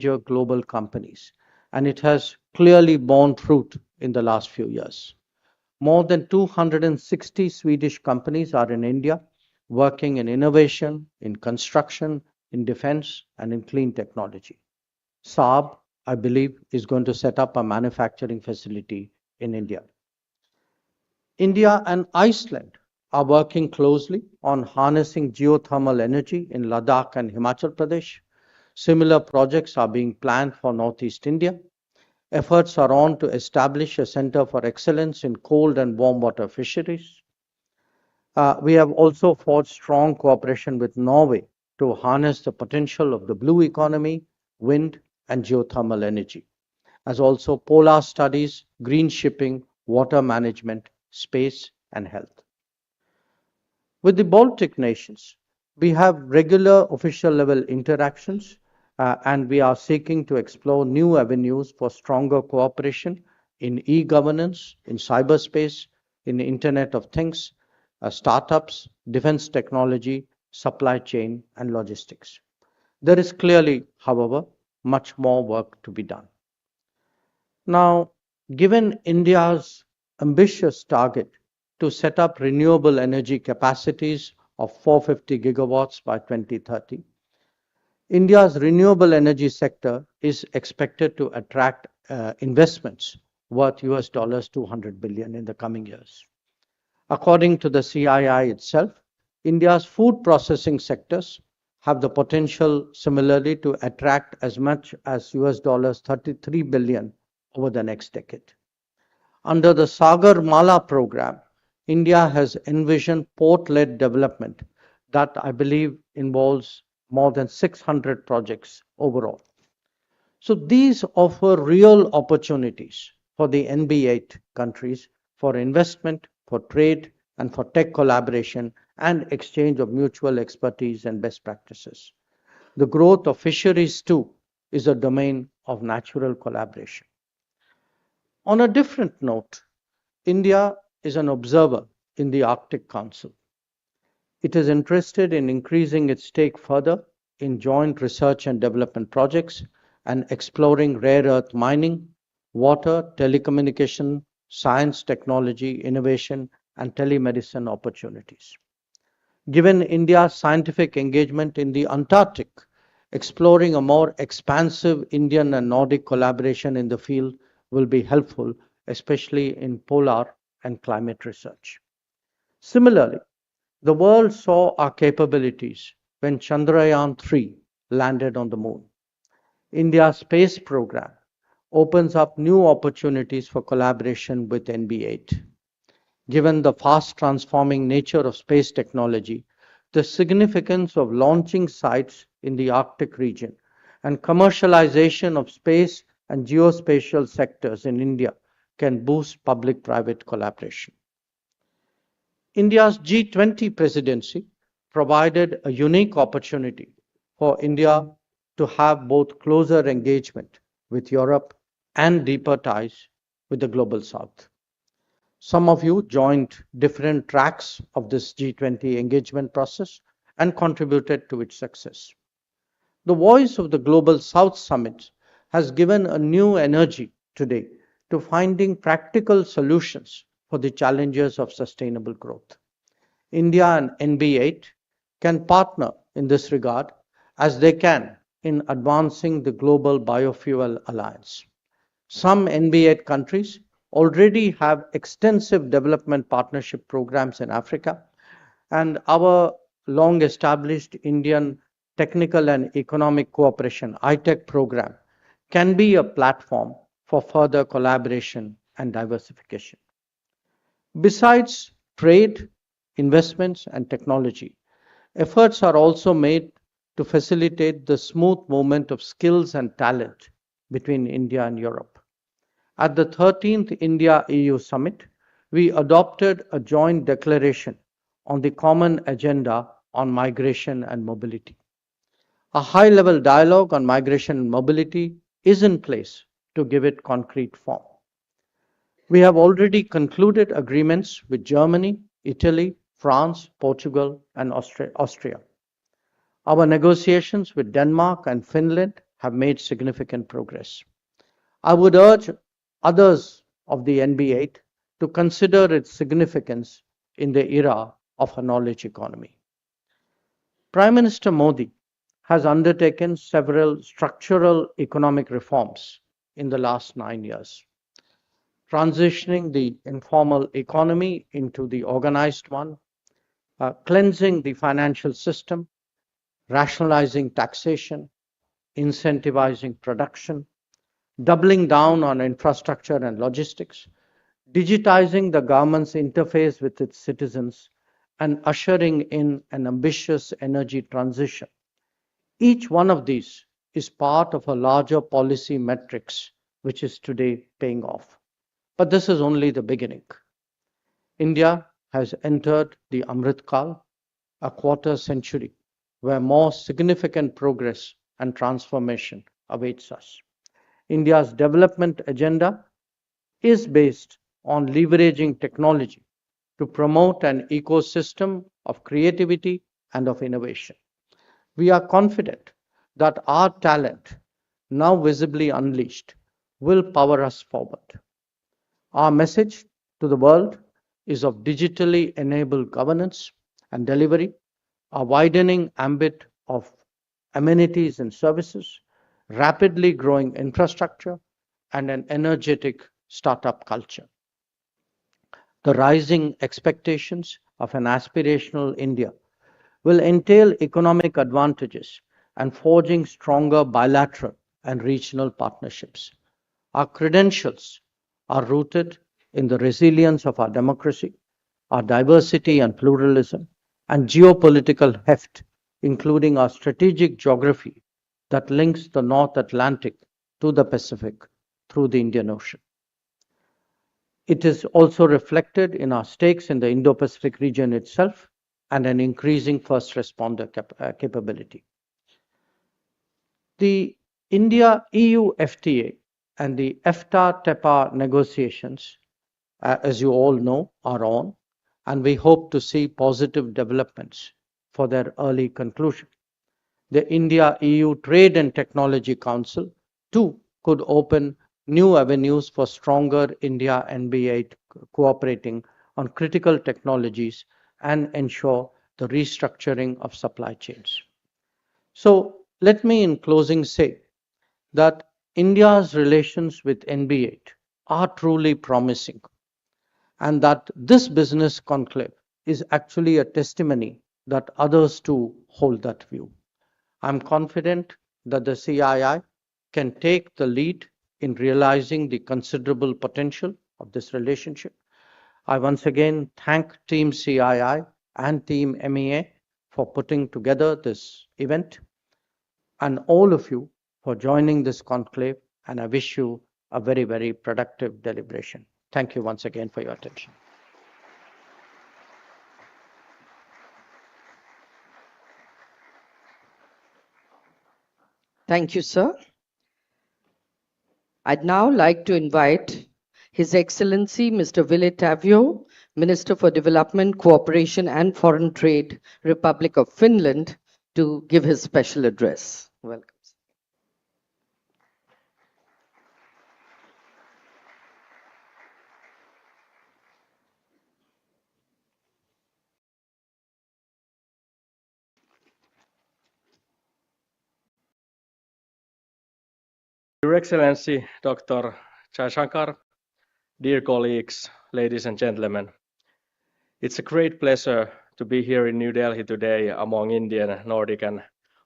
major global companies, and it has clearly borne fruit in the last few years. More than 260 Swedish companies are in India, working in innovation, in construction, in defense, and in clean technology. Saab, I believe, is going to set up a manufacturing facility in India. India and Iceland are working closely on harnessing geothermal energy in Ladakh and Himachal Pradesh. Similar projects are being planned for Northeast India. Efforts are on to establish a center for excellence in cold and warm water fisheries. We have also forged strong cooperation with Norway to harness the potential of the blue economy, wind, and geothermal energy, as also polar studies, green shipping, water management, space, and health. With the Baltic nations, we have regular official level interactions and we are seeking to explore new avenues for stronger cooperation in e-governance, in cyberspace, in the Internet of Things, startups, defense technology, supply chain, and logistics. There is clearly, however, much more work to be done. Now, given India's ambitious target to set up renewable energy capacities of 450 gigawatts by 2030, India's renewable energy sector is expected to attract investments worth US 200 billion in the coming years. According to the CII itself, India's food processing sectors have the potential similarly to attract as much as US 33 billion over the next decade. Under the Sagar Mala program, India has envisioned port-led development that I believe involves more than 600 projects overall. So these offer real opportunities for the NB8 countries for investment, for trade, and for tech collaboration and exchange of mutual expertise and best practices. The growth of fisheries too is a domain of natural collaboration. On a different note, India is an observer in the Arctic Council. It is interested in increasing its stake further in joint research and development projects and exploring rare earth mining, water, telecommunication, science, technology, innovation, and telemedicine opportunities. Given India's scientific engagement in the Antarctic, exploring a more expansive Indian and Nordic collaboration in the field will be helpful, especially in polar and climate research. Similarly, the world saw our capabilities when Chandrayaan-3 landed on the moon. India's space program opens up new opportunities for collaboration with NB8. Given the fast transforming nature of space technology, the significance of launching sites in the Arctic region, and commercialization of space and geospatial sectors in India can boost public-private collaboration. India's G20 presidency provided a unique opportunity for India to have both closer engagement with Europe and deeper ties with the Global South. Some of you joined different tracks of this G20 engagement process and contributed to its success. The voice of the Global South Summit has given a new energy today to finding practical solutions for the challenges of sustainable growth. India and NB8 can partner in this regard as they can in advancing the Global Biofuel Alliance. Some NB8 countries already have extensive development partnership programs in Africa, and our long-established Indian Technical and Economic Cooperation (ITEC) program can be a platform for further collaboration and diversification. Besides trade, investments, and technology, efforts are also made to facilitate the smooth movement of skills and talent between India and Europe. At the 13th India-EU Summit, we adopted a joint declaration on the common agenda on migration and mobility. A high-level dialogue on migration and mobility is in place to give it concrete form. We have already concluded agreements with Germany, Italy, France, Portugal, and Austria. Our negotiations with Denmark and Finland have made significant progress. I would urge others of the NB8 to consider its significance in the era of a knowledge economy. Prime Minister Modi has undertaken several structural economic reforms in the last 9 years, transitioning the informal economy into the organized one, cleansing the financial system, rationalizing taxation, incentivizing production, doubling down on infrastructure and logistics, digitizing the government's interface with its citizens, and ushering in an ambitious energy transition. Each one of these is part of a larger policy matrix which is today paying off. But this is only the beginning. India has entered the Amrit Kal, a quarter century where more significant progress and transformation awaits us. India's development agenda is based on leveraging technology to promote an ecosystem of creativity and of innovation. We are confident that our talent, now visibly unleashed, will power us forward. Our message to the world is of digitally enabled governance and delivery, a widening ambit of amenities and services, rapidly growing infrastructure, and an energetic startup culture. The rising expectations of an aspirational India will entail economic advantages and forging stronger bilateral and regional partnerships. Our credentials are rooted in the resilience of our democracy, our diversity and pluralism, and geopolitical heft, including our strategic geography that links the North Atlantic to the Pacific through the Indian Ocean. It is also reflected in our stakes in the Indo-Pacific region itself and an increasing first responder capability. The India-EU FTA and the EFTA-TEPA negotiations, as you all know, are on, and we hope to see positive developments for their early conclusion. The India-EU Trade and Technology Council, too, could open new avenues for stronger India NB8 cooperating on critical technologies and ensure the restructuring of supply chains. So let me in closing say that India's relations with NB8 are truly promising and that this business conclave is actually a testimony that others too hold that view. I'm confident that the CII can take the lead in realizing the considerable potential of this relationship. I once again thank Team CII and Team MEA for putting together this event and all of you for joining this conclave, and I wish you a very, very productive deliberation. Thank you once again for your attention. Thank you, sir. I'd now like to invite His Excellency Mr. Ville Tavio, Minister for Development, Cooperation and Foreign Trade, Republic of Finland, to give his special address. Welcome. Your Excellency, Dr. Jaishankar, dear colleagues, ladies and gentlemen, it's a great pleasure to be here in New Delhi today among Indian, Nordic and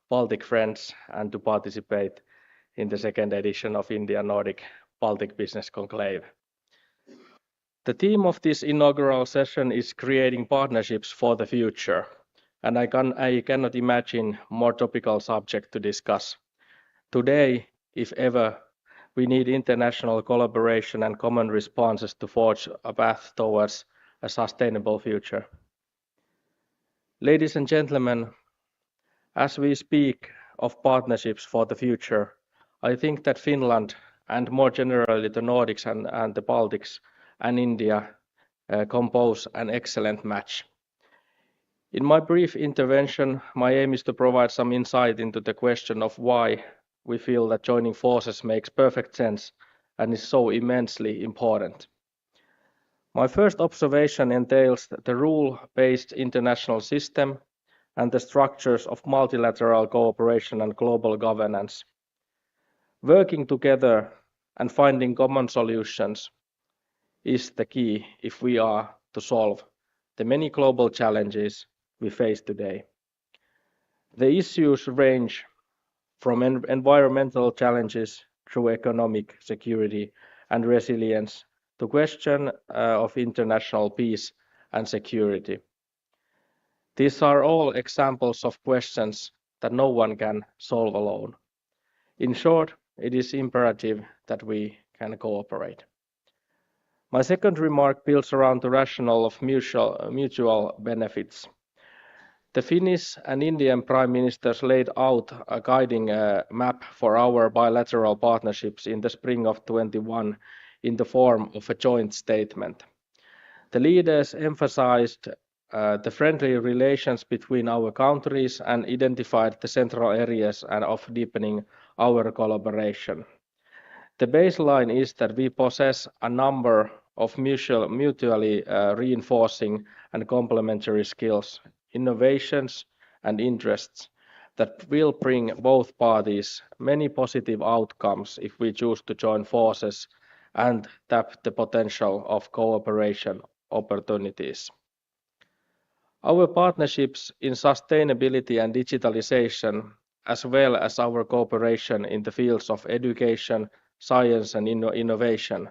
Baltic friends and to participate in the second edition of India Nordic Baltic Business Conclave. The theme of this inaugural session is creating partnerships for the future, and I cannot imagine more topical subject to discuss. Today, if ever, we need international collaboration and common responses to forge a path towards a sustainable future. Ladies and gentlemen, as we speak of partnerships for the future, I think that Finland and more generally the Nordics and the Baltics and India compose an excellent match. In my brief intervention, my aim is to provide some insight into the question of why we feel that joining forces makes perfect sense and is so immensely important. My first observation entails the rule-based international system and the structures of multilateral cooperation and global governance. Working together and finding common solutions is the key if we are to solve the many global challenges we face today. The issues range from environmental challenges through economic security and resilience to question of international peace and security. These are all examples of questions that no one can solve alone. In short, it is imperative that we can cooperate. My second remark builds around the rationale of mutual benefits. The Finnish and Indian Prime Ministers laid out a guiding map for our bilateral partnerships in the spring of 2021 in the form of a joint statement. The leaders emphasized the friendly relations between our countries and identified the central areas of deepening our collaboration. The baseline is that we possess a number of mutually reinforcing and complementary skills, innovations, and interests that will bring both parties many positive outcomes if we choose to join forces and tap the potential of cooperation opportunities. Our partnerships in sustainability and digitalization, as well as our cooperation in the fields of education, science, and innovation,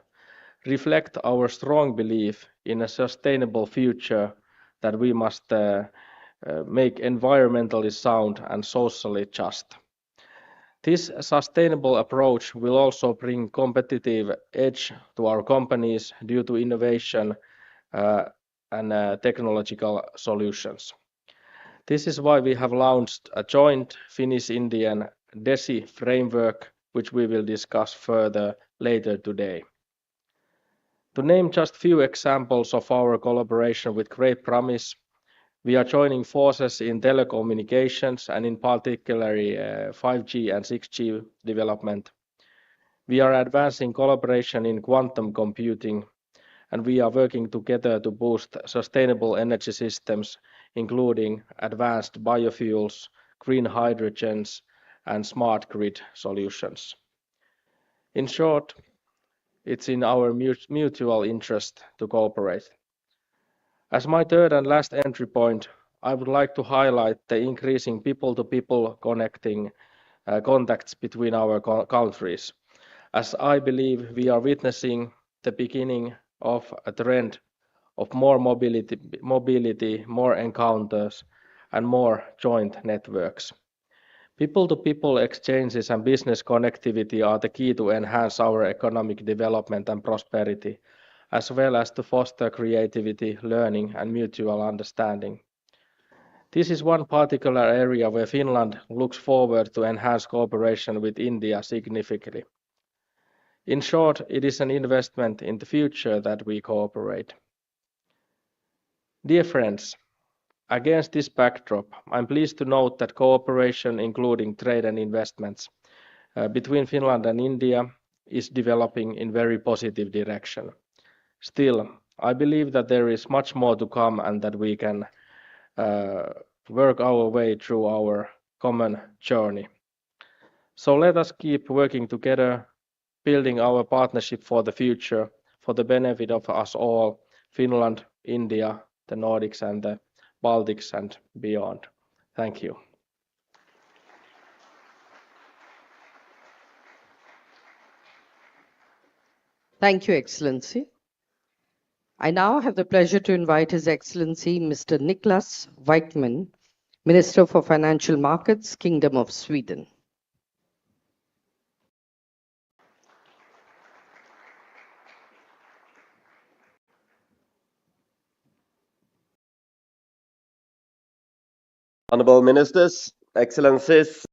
reflect our strong belief in a sustainable future that we must make environmentally sound and socially just. This sustainable approach will also bring competitive edge to our companies due to innovation and technological solutions. This is why we have launched a joint Finnish-Indian DESI framework, which we will discuss further later today. To name just few examples of our collaboration with great promise, we are joining forces in telecommunications and in particular 5G and 6G development. We are advancing collaboration in quantum computing, and we are working together to boost sustainable energy systems, including advanced biofuels, green hydrogens, and smart grid solutions. In short, it's in our mutual interest to cooperate. As my third and last entry point, I would like to highlight the increasing people-to-people contacts between our countries, as I believe we are witnessing the beginning of a trend of more mobility, more encounters, and more joint networks. People-to-people exchanges and business connectivity are the key to enhance our economic development and prosperity, as well as to foster creativity, learning, and mutual understanding. This is one particular area where Finland looks forward to enhance cooperation with India significantly. In short, it is an investment in the future that we cooperate. Dear friends, against this backdrop, I'm pleased to note that cooperation, including trade and investments, between Finland and India is developing in very positive direction. Still, I believe that there is much more to come and that we can work our way through our common journey. So let us keep working together, building our partnership for the future, for the benefit of us all, Finland, India, the Nordics and the Baltics and beyond. Thank you. Thank you, Excellency. I now have the pleasure to invite His Excellency Mr. Niklas Wykman, Minister for Financial Markets, Kingdom of Sweden. Honorable Ministers, Excellencies,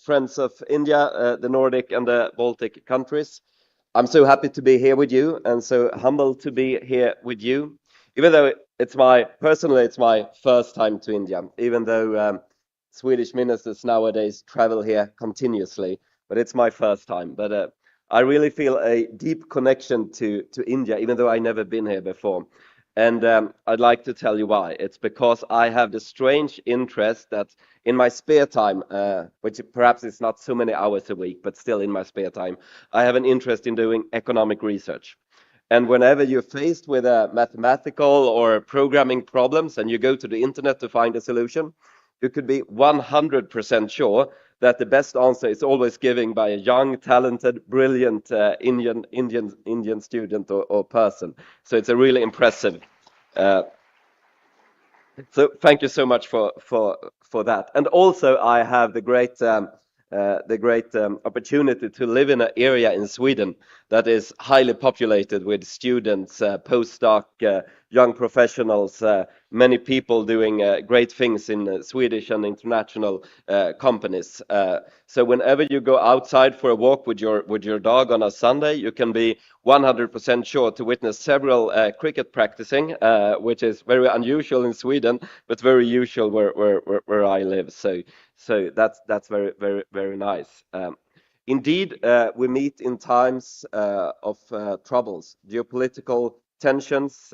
friends of India, the Nordic and the Baltic countries. I'm so happy to be here with you and so humbled to be here with you, even though personally it's my first time to India, even though Swedish ministers nowadays travel here continuously. but it's my first time. But I really feel a deep connection to India, even though I've never been here before. And I'd like to tell you why. It's because I have the strange interest that in my spare time, which perhaps is not so many hours a week, but still in my spare time, I have an interest in doing economic research. And whenever you're faced with a mathematical or programming problems and you go to the internet to find a solution, you could be 100% sure that the best answer is always given by a young, talented, brilliant Indian student or person. So it's a really impressive. Uh, so thank you so much for that. And also, I have the great opportunity to live in an area in Sweden that is highly populated with students, postdoc, young professionals, many people doing great things in Swedish and international companies. So whenever you go outside for a walk with your dog on a Sunday, you can be 100% sure to witness several cricket practicing, which is very unusual in Sweden, but very usual where I live. So that's very nice. Indeed, we meet in times of troubles, geopolitical tensions,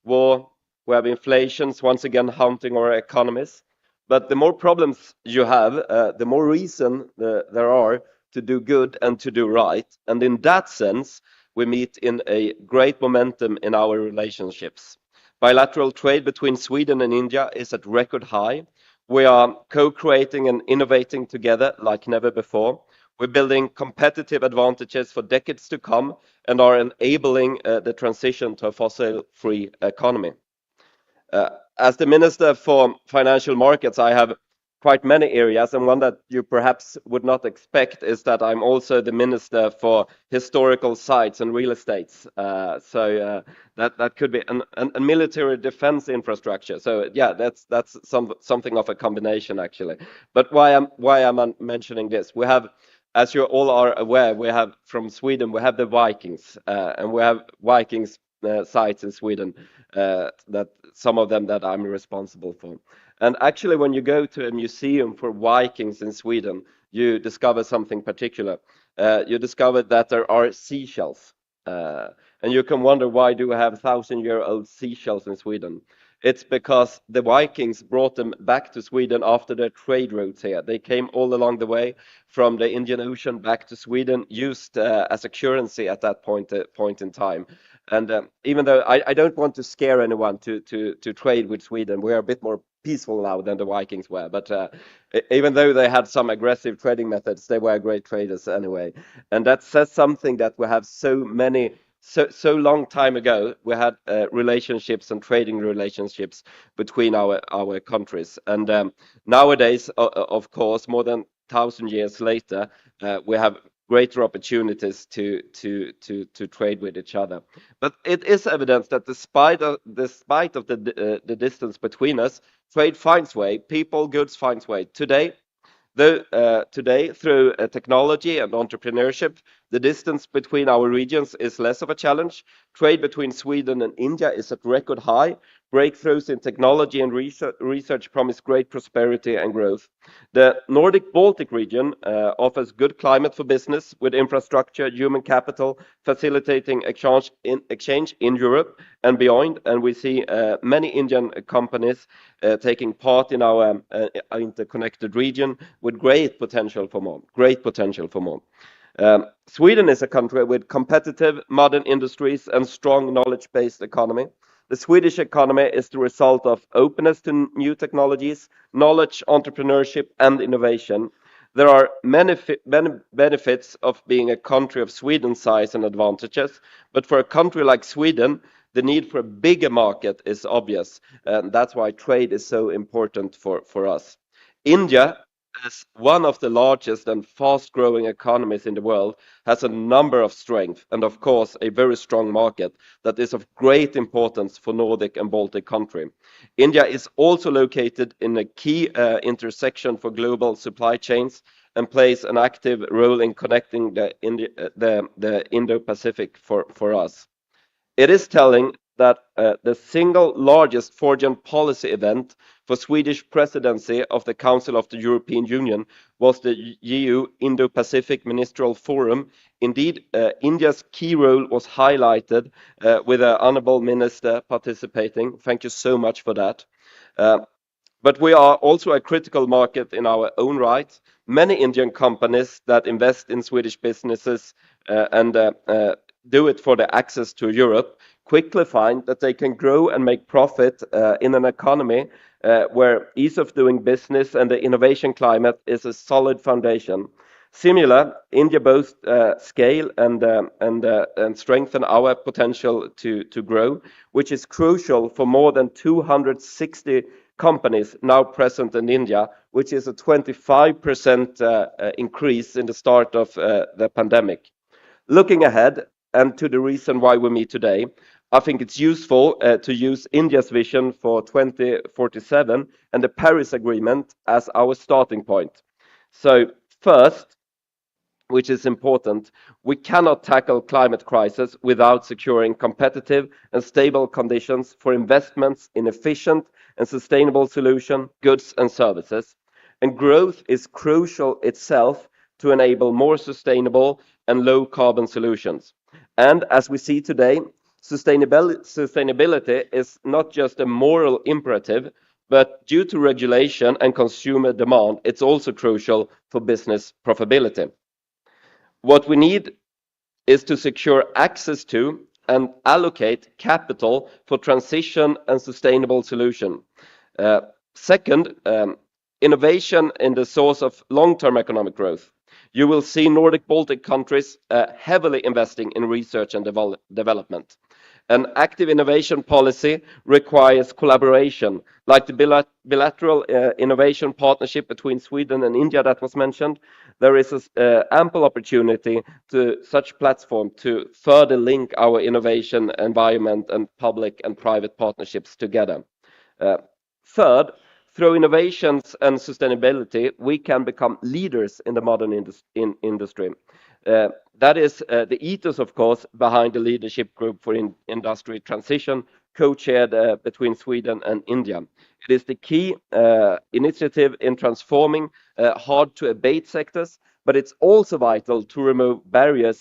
war. We have inflations once again haunting our economies. But the more problems you have, the more reason there are to do good and to do right. And in that sense, we meet in a great momentum in our relationships. Bilateral trade between Sweden and India is at record high. We are co-creating and innovating together like never before. We're building competitive advantages for decades to come and are enabling the transition to a fossil-free economy. As the Minister for Financial Markets, I have quite many areas, and one that you perhaps would not expect is that I'm also the Minister for Historical Sites and Real Estates. That could be a military defense infrastructure. So yeah, that's something of a combination actually. But why am I mentioning this? We have, as you all are aware, we have from Sweden, we have the Vikings, and we have Vikings sites in Sweden, that some of them that I'm responsible for. And actually, when you go to a museum for Vikings in Sweden, you discover something particular. You discover that there are seashells. And you can wonder, why do we have 1,000-year-old seashells in Sweden? It's because the Vikings brought them back to Sweden after their trade routes here. They came all along the way from the Indian Ocean back to Sweden, used as a currency at that point in time. And even though I don't want to scare anyone to trade with Sweden, we are a bit more peaceful now than the Vikings were. But even though they had some aggressive trading methods, they were great traders anyway. And that says something, that we have so long time ago, we had relationships and trading relationships between our countries. And nowadays, of course, more than 1,000 years later, we have greater opportunities to trade with each other. But it is evidence that despite of the distance between us, trade finds way, people, goods finds way. Today, through technology and entrepreneurship, the distance between our regions is less of a challenge. Trade between Sweden and India is at record high. Breakthroughs in technology and research promise great prosperity and growth. The Nordic Baltic region offers good climate for business, with infrastructure, human capital, facilitating exchange in Europe and beyond. And we see many Indian companies taking part in our interconnected region with great potential for more. Sweden is a country with competitive modern industries and strong knowledge-based economy. The Swedish economy is the result of openness to new technologies, knowledge, entrepreneurship, and innovation. There are many benefits of being a country of Sweden's size and advantages, but for a country like Sweden, the need for a bigger market is obvious, and that's why trade is so important for us. India, as one of the largest and fast-growing economies in the world, has a number of strengths and, of course, a very strong market that is of great importance for Nordic and Baltic countries. India is also located in a key intersection for global supply chains and plays an active role in connecting the Indo-Pacific for us. It is telling that the single largest foreign policy event for Swedish presidency of the Council of the European Union was the EU Indo-Pacific Ministerial Forum. Indeed, India's key role was highlighted with an honorable minister participating. Thank you so much for that. But we are also a critical market in our own right. Many Indian companies that invest in Swedish businesses and do it for the access to Europe quickly find that they can grow and make profit in an economy where ease of doing business and the innovation climate is a solid foundation. Similar, India both scale and strengthen our potential to grow, which is crucial for more than 260 companies now present in India, which is a 25% increase in the start of the pandemic. Looking ahead and to the reason why we meet today, I think it's useful to use India's vision for 2047 and the Paris Agreement as our starting point. So first, which is important, we cannot tackle climate crisis without securing competitive and stable conditions for investments in efficient and sustainable solutions, goods and services. And growth is crucial itself to enable more sustainable and low carbon solutions. And as we see today, sustainability is not just a moral imperative, but due to regulation and consumer demand, it's also crucial for business profitability. What we need is to secure access to and allocate capital for transition and sustainable solution. Second, innovation in the source of long-term economic growth. You will see Nordic Baltic countries heavily investing in research and development. An active innovation policy requires collaboration, like the bilateral innovation partnership between Sweden and India that was mentioned. There is ample opportunity to such platform to further link our innovation environment and public and private partnerships together. Third, through innovations and sustainability, we can become leaders in the modern industry. That is the ethos, of course, behind the leadership group for industry transition, co-chaired between Sweden and India. It is the key initiative in transforming hard to abate sectors, but it's also vital to remove barriers